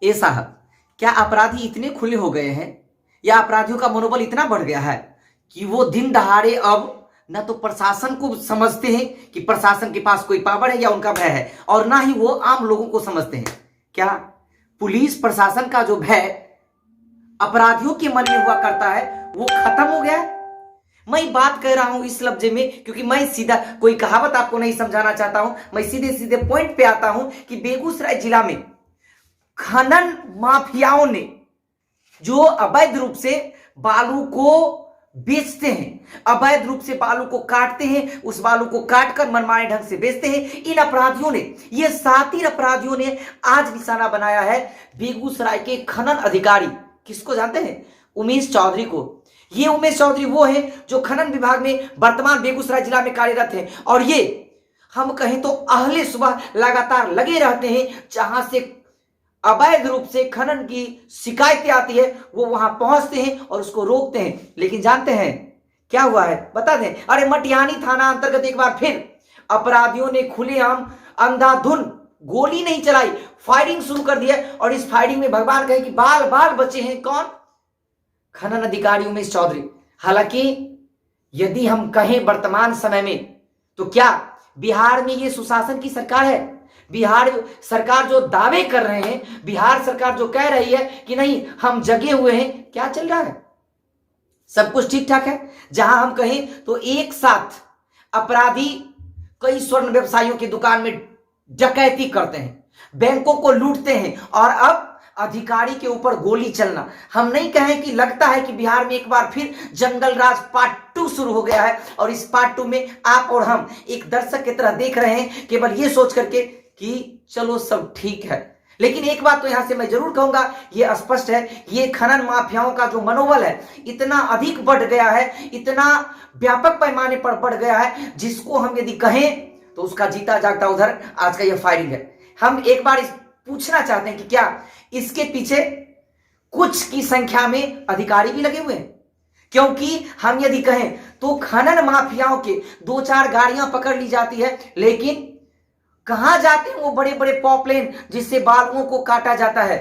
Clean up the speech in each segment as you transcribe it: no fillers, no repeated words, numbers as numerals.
ए साहब, क्या अपराधी इतने खुले हो गए हैं या अपराधियों का मनोबल इतना बढ़ गया है कि वो दिन दहाड़े अब न तो प्रशासन को समझते हैं कि प्रशासन के पास कोई पावर है या उनका भय है, और ना ही वो आम लोगों को समझते हैं। क्या पुलिस प्रशासन का जो भय अपराधियों के मन में हुआ करता है वो खत्म हो गया है? मैं बात कर रहा हूं इस लफ्ज में क्योंकि मैं सीधा कोई कहावत आपको नहीं समझाना चाहता हूं, मैं सीधे सीधे पॉइंट पे आता हूं कि बेगूसराय जिला में खनन माफियाओं ने जो अवैध रूप से बालू को बेचते हैं, अवैध रूप से बालू को काटते हैं, उस बालू को काटकर मनमाने ढंग से बेचते हैं, इन अपराधियों ने, ये शातिर अपराधियों ने आज निशाना बनाया है बेगूसराय के खनन अधिकारी। किसको जानते हैं? उमेश चौधरी को। ये उमेश चौधरी वो हैं जो खनन विभाग में वर्तमान बेगूसराय जिला में कार्यरत हैं, और ये हम कहें तो अहले सुबह लगातार लगे रहते हैं। जहां से अवैध रूप से खनन की शिकायतें आती है वो वहां पहुंचते हैं और उसको रोकते हैं। लेकिन जानते हैं क्या हुआ है? बता दें। अरे मटिहानी थाना अंतर्गत एक बार फिर अपराधियों ने खुलेआम अंधाधुन गोली नहीं चलाई, फायरिंग शुरू कर दिया, और इस फायरिंग में भगवान कहे कि बाल बाल बचे हैं। कौन? खनन अधिकारी उमेश चौधरी। हालांकि यदि हम कहें वर्तमान समय में तो क्या बिहार में ये सुशासन की सरकार है? बिहार सरकार जो दावे कर रहे हैं, बिहार सरकार जो कह रही है कि नहीं हम जगे हुए हैं, क्या चल रहा है? सब कुछ ठीक ठाक है। जहां हम कहें तो एक साथ अपराधी कई स्वर्ण व्यवसायियों की दुकान में डकैती करते हैं, बैंकों को लूटते हैं, और अब अधिकारी के ऊपर गोली चलना। हम नहीं कहें कि लगता है कि बिहार में एक बार फिर जंगल राज पार्ट 2 शुरू हो गया है, और इस पार्ट 2 में आप और हम एक दर्शक की तरह देख रहे हैं केवल ये सोच करके कि चलो सब ठीक है। लेकिन एक बात तो यहां से मैं जरूर कहूंगा, ये स्पष्ट है, ये खनन माफियाओं का जो मनोबल है इतना अधिक बढ़ गया है, इतना व्यापक पैमाने पर बढ़ गया है, जिसको हम यदि कहें तो उसका जीता जागता उधर आज का यह फायरिंग है। हम एक बार पूछना चाहते हैं कि क्या इसके पीछे कुछ की संख्या में अधिकारी भी लगे हुए हैं? क्योंकि हम यदि कहें तो खनन माफियाओं के 2-4 गाड़ियां पकड़ ली जाती है, लेकिन कहां जाते हैं वो बड़े बड़े पॉपलेन जिससे बालुओं को काटा जाता है?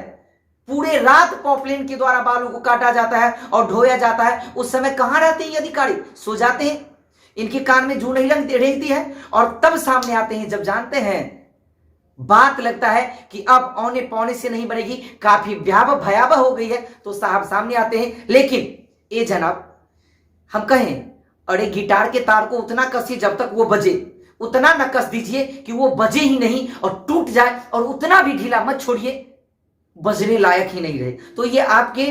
पूरे रात पॉपलेन के द्वारा बालू को काटा जाता है और ढोया जाता है। उस समय कहां रहते हैं ये अधिकारी? सो जाते हैं, इनके कान में जू नहीं रेंगती है, और तब सामने आते हैं जब जानते हैं बात लगता है कि अब औने पौने से नहीं बनेगी, काफी भयावह हो गई है, तो साहब सामने आते हैं। लेकिन ए जनाब, हम कहें अरे गिटार के तार को उतना कसिए जब तक वो बजे, उतना न कस दीजिए कि वो बजे ही नहीं और टूट जाए, और उतना भी ढीला मत छोड़िए बजने लायक ही नहीं रहे। तो ये आपके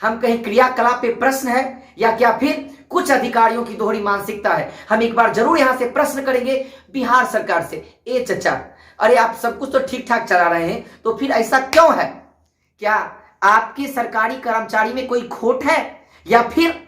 हम कहें क्रियाकलाप पे प्रश्न है, या क्या फिर कुछ अधिकारियों की दोहरी मानसिकता है? हम एक बार जरूर यहां से प्रश्न करेंगे बिहार सरकार से। ए चचा, अरे आप सब कुछ तो ठीक ठाक चला रहे हैं, तो फिर ऐसा क्यों है? क्या आपके सरकारी कर्मचारी में कोई खोट है, या फिर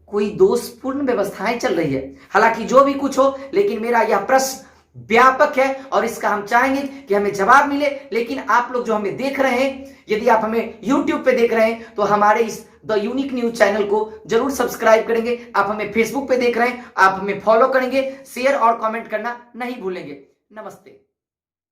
कोई दोषपूर्ण व्यवस्थाएं चल रही है? हालांकि जो भी कुछ हो, लेकिन मेरा यह प्रश्न व्यापक है और इसका हम चाहेंगे कि हमें जवाब मिले। लेकिन आप लोग जो हमें देख रहे हैं, यदि आप हमें YouTube पे देख रहे हैं तो हमारे इस द यूनिक न्यूज चैनल को जरूर सब्सक्राइब करेंगे। आप हमें फेसबुक पे देख रहे हैं, आप हमें फॉलो करेंगे, शेयर और कमेंट करना नहीं भूलेंगे। नमस्ते।